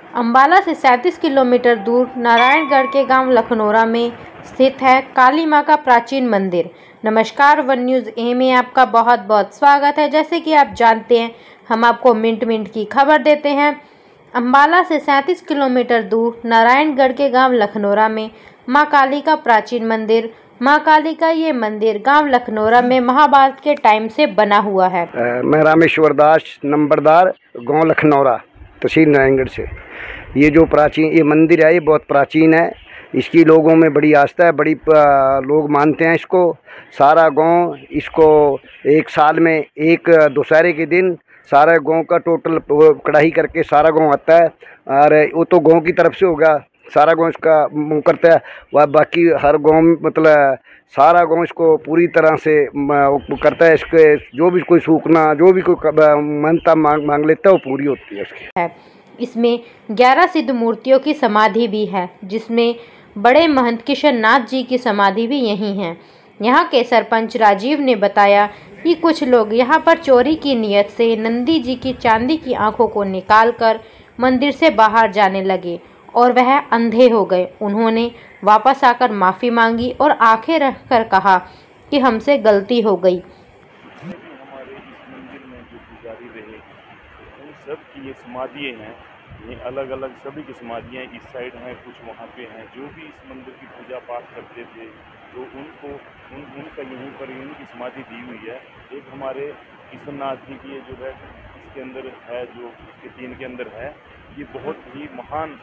अंबाला से 37 किलोमीटर दूर नारायणगढ़ के गांव लखनौरा में स्थित है काली मां का प्राचीन मंदिर। नमस्कार, वन न्यूज़ ए में आपका बहुत बहुत स्वागत है। जैसे कि आप जानते हैं, हम आपको मिनट मिनट की खबर देते हैं। अंबाला से 37 किलोमीटर दूर नारायणगढ़ के गांव लखनौरा में मां काली का प्राचीन मंदिर। मां काली का ये मंदिर गांव लखनौरा में महाभारत के टाइम से बना हुआ है। मैं रामेश्वर दास, नंबरदार, गांव लखनौरा, तहसील नारायणगढ़ से। ये जो प्राचीन ये मंदिर है, ये बहुत प्राचीन है। इसकी लोगों में बड़ी आस्था है, बड़ी लोग मानते हैं इसको। सारा गांव इसको एक साल में एक दशहरे के दिन सारा गांव का टोटल कढ़ाई करके सारा गांव आता है। और वो तो गांव की तरफ से होगा, सारा गांव इसका मुँह करता है। वह बाकी हर गांव मतलब सारा गांव इसको पूरी तरह से करता है। इसके जो भी कोई सूखना, जो भी कोई मनता मांग लेता है, वो पूरी होती है इसकी। इसमें 11 सिद्ध मूर्तियों की समाधि भी है, जिसमें बड़े महंत किशन नाथ जी की समाधि भी यहीं है। यहाँ के सरपंच राजीव ने बताया कि कुछ लोग यहाँ पर चोरी की नियत से नंदी जी की चांदी की आंखों को निकालकर मंदिर से बाहर जाने लगे और वह अंधे हो गए। उन्होंने वापस आकर माफ़ी मांगी और आंखें रखकर कहा कि हमसे गलती हो गई। सब की ये समाधियाँ हैं, ये अलग अलग सभी की समाधियाँ इस साइड हैं, कुछ वहाँ पे हैं। जो भी इस मंदिर की पूजा पाठ करते थे तो उनको उनका यहीं पर इनकी समाधि दी हुई है। एक हमारे किशननाथ जी की ये जो है इसके अंदर है, जो इसके 3 के अंदर है, ये बहुत ही महान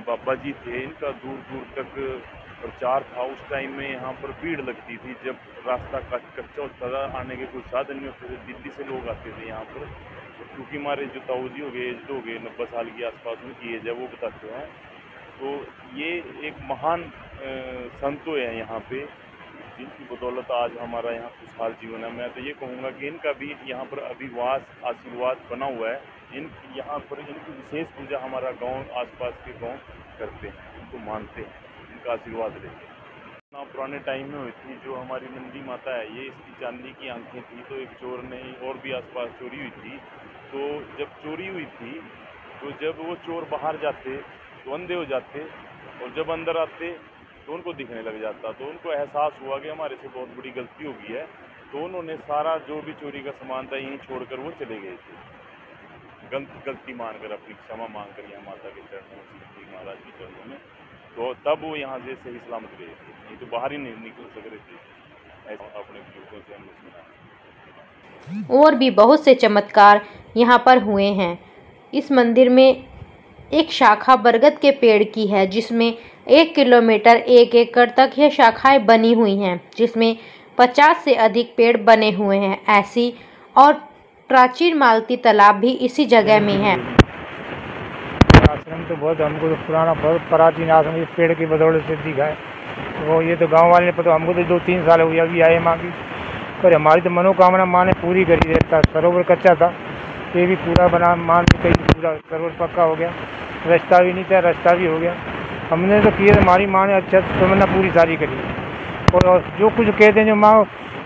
बाबा जी थे। इनका दूर दूर तक प्रचार था। उस टाइम में यहाँ पर भीड़ लगती थी, जब रास्ता कच्चा होता था, आने के कोई साधन नहीं होते थे, दिल्ली से लोग आते थे यहाँ पर। क्योंकि हमारे जो ताऊजी हो गए, एज हो गए, 90 साल के आसपास उनकी एज है, वो बताते हैं। तो ये एक महान संतो है यहाँ पे, जिनकी बदौलत आज हमारा यहाँ खुशहाल जीवन है। मैं तो ये कहूँगा कि इनका भी यहाँ पर अभिवास आशीर्वाद बना हुआ है। यहाँ पर इनकी विशेष पूजा हमारा गांव, आसपास के गांव करते हैं, इनको मानते हैं, इनका आशीर्वाद लेते हैं। ना पुराने टाइम में हुई थी जो हमारी नंदी माता है, ये इसकी चांदी की आंखें थी, तो एक चोर ने और भी आसपास चोरी हुई थी। तो जब चोरी हुई थी तो जब वो चोर बाहर जाते तो अंधे हो जाते, और जब अंदर आते तो उनको दिखने लग जाता। तो उनको एहसास हुआ कि हमारे से बहुत बड़ी गलती हो गई है। तो उन्होंने सारा जो भी चोरी का सामान था यहीं छोड़कर वो चले गए थे, गलती मानकर, अपनी क्षमा मांगकर यहाँ माता के चरणों में, महाराज के चरणों में। तो तब वो यहाँ से सही सलामत गए थे, नहीं तो बाहर ही नहीं निकल सक रहे थे। ऐसा अपने बुजुर्गों से हमने सुना। और भी बहुत से चमत्कार यहाँ पर हुए हैं। इस मंदिर में एक शाखा बरगद के पेड़ की है, जिसमें 1 किलोमीटर 1 एकड़ तक यह शाखाएं बनी हुई हैं, जिसमें 50 से अधिक पेड़ बने हुए हैं। ऐसी और प्राचीन मालती तालाब भी इसी जगह में है। आश्रम तो बहुत, हमको तो पुराना बहुत प्राचीन आश्रम इस पेड़ की बदौलत से दिखा है। वो ये तो गांव वाले ने पता, हमको तो 2-3 साल हो गया अभी आए माँ की, पर हमारी तो मनोकामना माँ ने पूरी करी रहता। सरोवर कच्चा था, ये भी पूरा बना, मान के पूरा सरोवर पक्का हो गया। रास्ता भी नहीं था, रास्ता भी हो गया। हमने तो किया, हमारी माँ ने अच्छा तमन्ना पूरी सारी करी। और जो कुछ कहते हैं जो माँ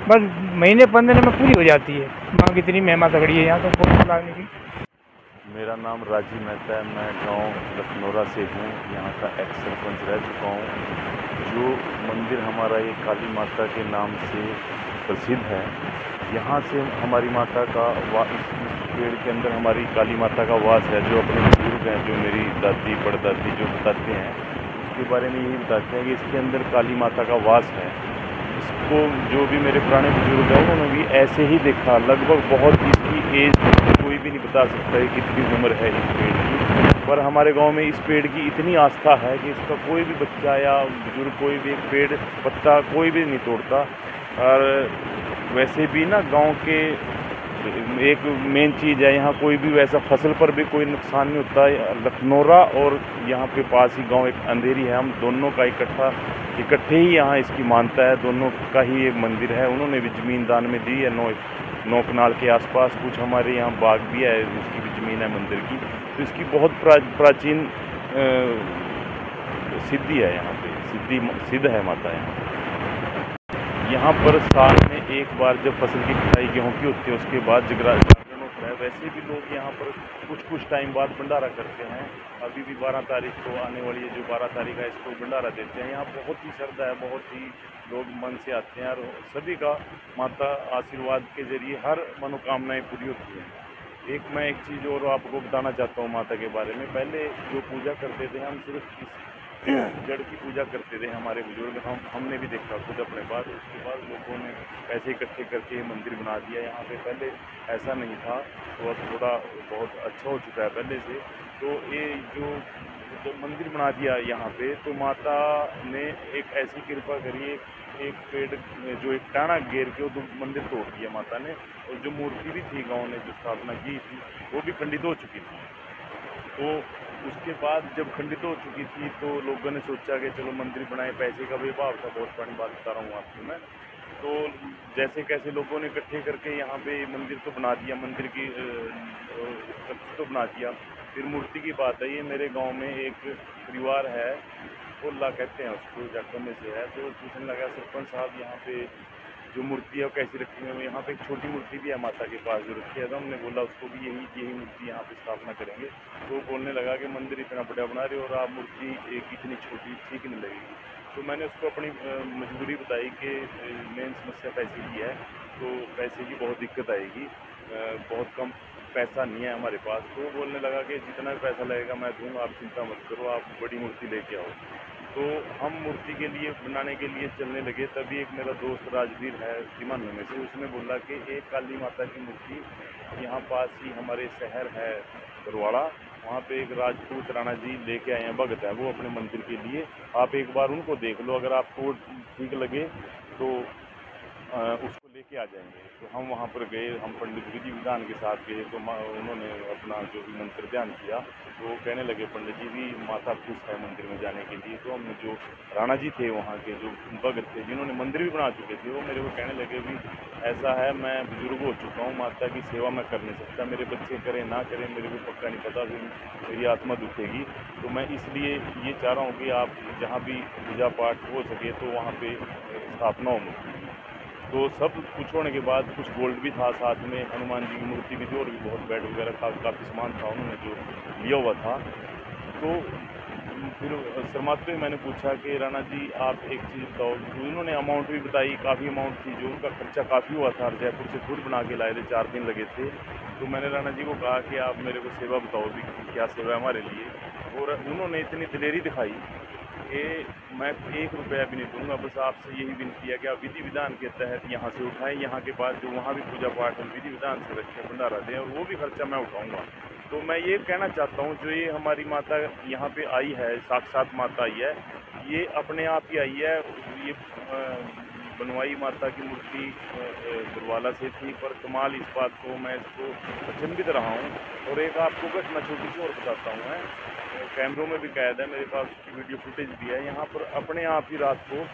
बस महीने 15 में पूरी हो जाती है। माँ की इतनी महिमा तगड़ी है यहाँ तो फोटो लागने की। मेरा नाम राजीव मेहता है, मैं गांव लखनौरा से हूँ, यहाँ का एक्स सरपंच रह चुका हूँ। जो मंदिर हमारा ये काली माता के नाम से प्रसिद्ध है, यहाँ से हमारी माता का इस पेड़ के अंदर हमारी काली माता का वास है। जो अपने बुजुर्ग हैं, जो मेरी दादी परदादी जो बताते हैं, उसके बारे में यही बताते हैं कि इसके अंदर काली माता का वास है। इसको जो भी मेरे पुराने बुजुर्ग हैं, उन्होंने भी ऐसे ही देखा। लगभग बहुत इसकी एज कोई भी नहीं बता सकता है कितनी उम्र है इस पेड़ की, पर हमारे गांव में इस पेड़ की इतनी आस्था है कि इसका कोई भी बच्चा या बुजुर्ग, कोई भी एक पेड़ पत्ता कोई भी नहीं तोड़ता। और वैसे भी ना गांव के एक मेन चीज़ है, यहाँ कोई भी वैसा फसल पर भी कोई नुकसान नहीं होता है। लखनौरा और यहाँ पे पास ही गांव एक अंधेरी है, हम दोनों का इकट्ठे ही यहाँ इसकी मानता है। दोनों का ही एक मंदिर है। उन्होंने भी ज़मीन दान में दी है, 9 कनाल के आसपास। कुछ हमारे यहाँ बाग भी है, उसकी भी ज़मीन है मंदिर की। तो इसकी बहुत प्राचीन सिद्धि है यहाँ पे, सिद्ध है माता यहाँ पर साल में एक बार जब फसल की कटाई गेहूँ की होती है, उसके बाद जागरण होता है, वैसे भी लोग यहाँ पर कुछ टाइम बाद भंडारा करते हैं। अभी भी 12 तारीख को आने वाली है, जो 12 तारीख है, इसको भंडारा देते हैं। यहाँ बहुत ही श्रद्धा है, बहुत ही लोग मन से आते हैं और सभी का माता आशीर्वाद के जरिए हर मनोकामनाएं पूरी होती हैं। मैं एक चीज़ और आपको बताना चाहता हूँ माता के बारे में। पहले जो पूजा करते थे, हम सिर्फ इस जड़ की पूजा करते थे हमारे बुजुर्ग, हमने भी देखा खुद अपने बाद। उसके बाद लोगों ने पैसे इकट्ठे करके ये मंदिर बना दिया यहाँ पे। पहले ऐसा नहीं था, तो अब थोड़ा बहुत अच्छा हो चुका है पहले से। तो ये जो मंदिर बना दिया यहाँ पे, तो माता ने एक ऐसी कृपा करी, एक पेड़ जो एक टाना घेर के वो मंदिर तोड़ दिया माता ने। और जो मूर्ति भी थी गाँव ने जो स्थापना की थी, वो भी खंडित हो चुकी थी। तो उसके बाद जब खंडित हो चुकी थी, तो लोगों ने सोचा कि चलो मंदिर बनाए। पैसे का भी अभाव था, बहुत पुरानी बात बता रहा हूँ आपको मैं। तो जैसे कैसे लोगों ने इकट्ठे करके यहाँ पे मंदिर तो बना दिया, मंदिर की तो बना दिया। फिर मूर्ति की बात है, ये मेरे गांव में एक परिवार है, ओल्ला कहते हैं उसको, जाटों में से है। तो पूछने लगा सरपंच साहब यहाँ पे जो मूर्ति है वो कैसी रखी है। यहाँ पे एक छोटी मूर्ति भी है माता के पास जो रखी है। तो हमने बोला उसको भी यही मूर्ति यहाँ पे स्थापना करेंगे। तो बोलने लगा कि मंदिर इतना बड़ा बना रहे हो और आप मूर्ति एक इतनी छोटी ठीक नहीं लगेगी। तो मैंने उसको अपनी मजबूरी बताई कि मेन समस्या पैसे की है, तो पैसे की बहुत दिक्कत आएगी, बहुत कम पैसा नहीं है हमारे पास। तो बोलने लगा कि जितना भी पैसा लगेगा मैं दूँगा, आप चिंता मत करो, आप बड़ी मूर्ति लेके आओ। तो हम मूर्ति के लिए बनाने के लिए चलने लगे। तभी एक मेरा दोस्त राजवीर है सीमांध्र में से, उसने बोला कि एक काली माता की मूर्ति यहाँ पास ही हमारे शहर है बरवाड़ा, वहाँ पे एक राजपूत राणा जी लेके आए हैं, भगत है वो अपने मंदिर के लिए। आप एक बार उनको देख लो, अगर आपको ठीक लगे तो उसको लेके आ जाएंगे। तो हम वहाँ पर गए, हम पंडित विधि विधान के साथ गए। तो उन्होंने अपना जो भी मंत्र ध्यान किया, तो वो कहने लगे पंडित जी भी माता खुश है मंदिर में जाने के लिए। तो हम जो राणा जी थे वहाँ के जो भगत थे जिन्होंने मंदिर भी बना चुके थे, वो मेरे को कहने लगे भी ऐसा है, मैं बुजुर्ग हो चुका हूँ, माता की सेवा मैं कर नहीं सकता, मेरे बच्चे करें ना करें मेरे को पक्का नहीं पता, फिर मेरी आत्मा दुखेगी। तो मैं इसलिए ये चाह रहा हूँ कि आप जहाँ भी पूजा पाठ हो सके तो वहाँ पे स्थापना हो मूर्ति। तो सब कुछ होने के बाद कुछ गोल्ड भी था साथ में, हनुमान जी की मूर्ति भी थी और भी बहुत बेड वगैरह काफ़ी सामान था उन्होंने जो लिया हुआ था। तो फिर शर्माते हुए मैंने पूछा कि राणा जी आप एक चीज़ बताओ। तो उन्होंने अमाउंट भी बताई, काफ़ी अमाउंट थी, जो उनका खर्चा काफ़ी हुआ था, जयपुर से खुद बना के लाए थे, 4 दिन लगे थे। तो मैंने राणा जी को कहा कि आप मेरे को सेवा बताओ भी क्या सेवा है हमारे लिए। और उन्होंने इतनी दिलेरी दिखाई कि मैं 1 रुपया भी नहीं दूंगा, बस आपसे यही विनती है कि आप विधि विधान के तहत यहाँ से उठाएं, यहाँ के बाद जो वहाँ भी पूजा पाठ हम विधि विधान से रखें, भंडारा दें, और वो भी खर्चा मैं उठाऊंगा। तो मैं ये कहना चाहता हूँ, जो ये हमारी माता यहाँ पे आई है, साक्षात माता आई है, ये अपने आप ही आई है। ये बनवाई माता की मूर्ति बरवाला से थी, पर कमाल इस बात को मैं इसको अचंभित रहा हूँ। और एक आपको घटना छोटी सी और बताता हूँ, मैं कैमरों में भी कैद है, मेरे पास वीडियो फुटेज भी है। यहाँ पर अपने आप ही रात को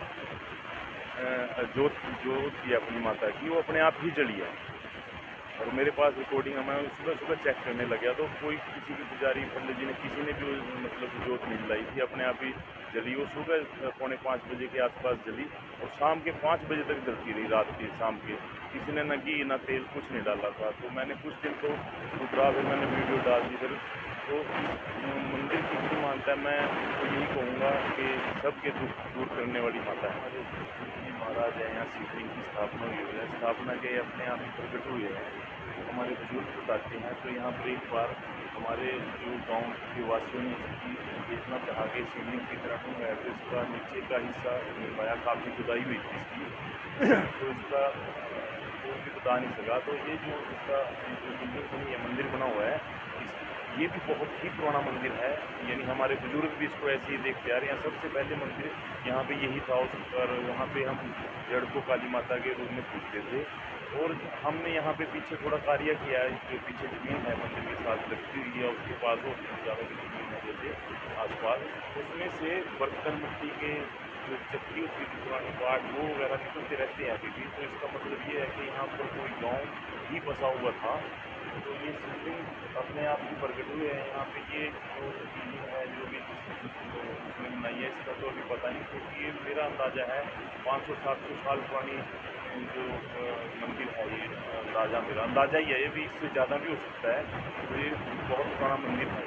जोत थी अपनी माता की, वो अपने आप ही जली है। और मेरे पास रिकॉर्डिंग है, मैं सुबह चेक करने लगा तो कोई किसी भी पुजारी पंडित जी ने किसी ने भी मतलब जोत नहीं जलाई थी, अपने आप ही जली। वो सुबह 4:45 बजे के आसपास जली और शाम के 5 बजे तक जलती रही, रात के शाम के। किसी ने न घी न तेल कुछ नहीं डाला था। तो मैंने कुछ दिन तो रुका, फिर मैंने वीडियो डाल दी। फिर तो मंदिर की भी मानता है, मैं तो यही कहूँगा कि सबके दुख दूर करने वाली माता है। हमारे जी महाराज है, यहाँ शिवलिंग की स्थापना हुई है, स्थापना के अपने आप ही प्रकट हुए हैं, हमारे बुजुर्ग बताते हैं। तो यहाँ पर एक बार हमारे जो गांव के वासियों ने इसकी देखना चाहा कि शिवलिंग की तरह टूंगा है, तो इसका नीचे का हिस्सा निर्माया, काफ़ी खुदाई हुई थी इसकी, तो इसका कोई भी बता नहीं सका। तो ये जो इसका जो बिल्डिंग बनी है, मंदिर बना हुआ है, ये भी बहुत ही पुराना मंदिर है। यानी हमारे बुजुर्ग भी इसको ऐसे ही देखते आ रहे हैं। सबसे पहले मंदिर यहाँ पे यही था, और वहाँ पे हम जड़ को काली माता के रूप में पूजते थे। और हमने यहाँ पे पीछे थोड़ा कार्य किया है, जो पीछे ज़मीन है मंदिर के साथ लगती हुई है, उसके पास और ज़्यादा की ज़मीन है जैसे आसपास, उसमें से बर्तन मिट्टी के जो चक्की होती थी पुरानी पाठ वो वगैरह निकलते रहते हैं अभी भी। तो इसका मतलब ये है कि यहाँ पर कोई गाँव ही बसा हुआ था, तो ये शिवलिंग अपने आप ही प्रकट हुए हैं यहाँ पे। ये जो शिवलिंग है जो भी तो उसमें बनाई है इसका तो अभी पता नहीं, क्योंकि ये मेरा अंदाज़ा है 500-700 साल पुरानी जो मंदिर है ये अंदाज़ा, मेरा अंदाज़ा ही है, ये भी इससे ज़्यादा भी हो सकता है। तो ये बहुत पुराना मंदिर है।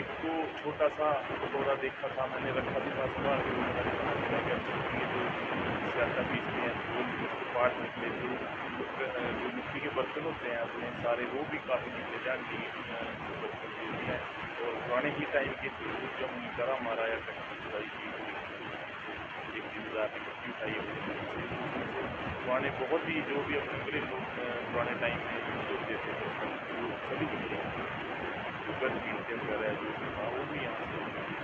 एक तो छोटा सा कटोरा देखा था मैंने, रखा भी था सुबह के ये तो ज़्यादा बीच में उसके पार्ट निकले थे, जो मिट्टी के बर्तन होते हैं अपने सारे वो भी काफ़ी निकले जाती बर्तन जो भी हैं और पुराने ही टाइम के थे। जब गरा मारा या कटाई की एक जिम्मेदार ने कट्टी उठाई पुराने बहुत ही जो भी अपने बड़े लोग पुराने टाइम में यूज होते थे वो सभी निकले वगैरह जो भी था वो भी यहाँ से।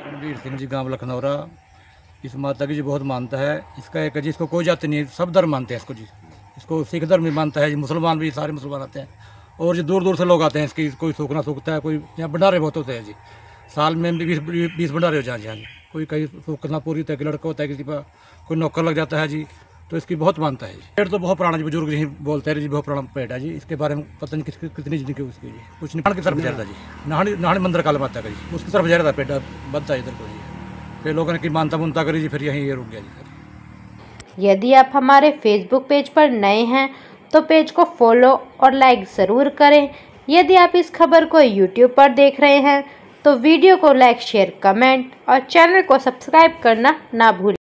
रणबीर सिंह जी गांव लखनौरा, इस माता की जी बहुत मानता है। इसका एक जी इसको कोई जाति नहीं है, सब धर्म मानते हैं इसको जी। इसको सिख धर्म भी मानता है जी, मुसलमान भी, सारे मुसलमान आते हैं और जो दूर दूर से लोग आते हैं इसकी कोई सूखना सूखता है, कोई यहाँ भंडारे बहुत होते हैं जी। साल में 20 भंडारे हो जाए जी। कोई कहीं सूखना पूरी होता है कि लड़का होता है किसी पर, कोई नौकर लग जाता है जी, तो इसकी बहुत मानता है जी। पेड़ तो बहुत पुराना जी, बुजुर्ग जी बोलते हैं जी, बहुत पुराना पेड़ है जी। इसके बारे में पता नहीं कितनी जिंदगी उसकी जी। कुछ नहीं की तरफ जा रहा जी, नहानी मंदिर काली माता का जी, उसकी तरफ जा रहा था पेड़ बनता है इधर को जी। फिर लोगों ने की मानता मुनता करी जी, फिर यहीं ये रुक गया जी। फिर यदि आप हमारे फेसबुक पेज पर नए हैं तो पेज को फॉलो और लाइक ज़रूर करें। यदि आप इस खबर को यूट्यूब पर देख रहे हैं तो वीडियो को लाइक, शेयर, कमेंट और चैनल को सब्सक्राइब करना ना भूलें।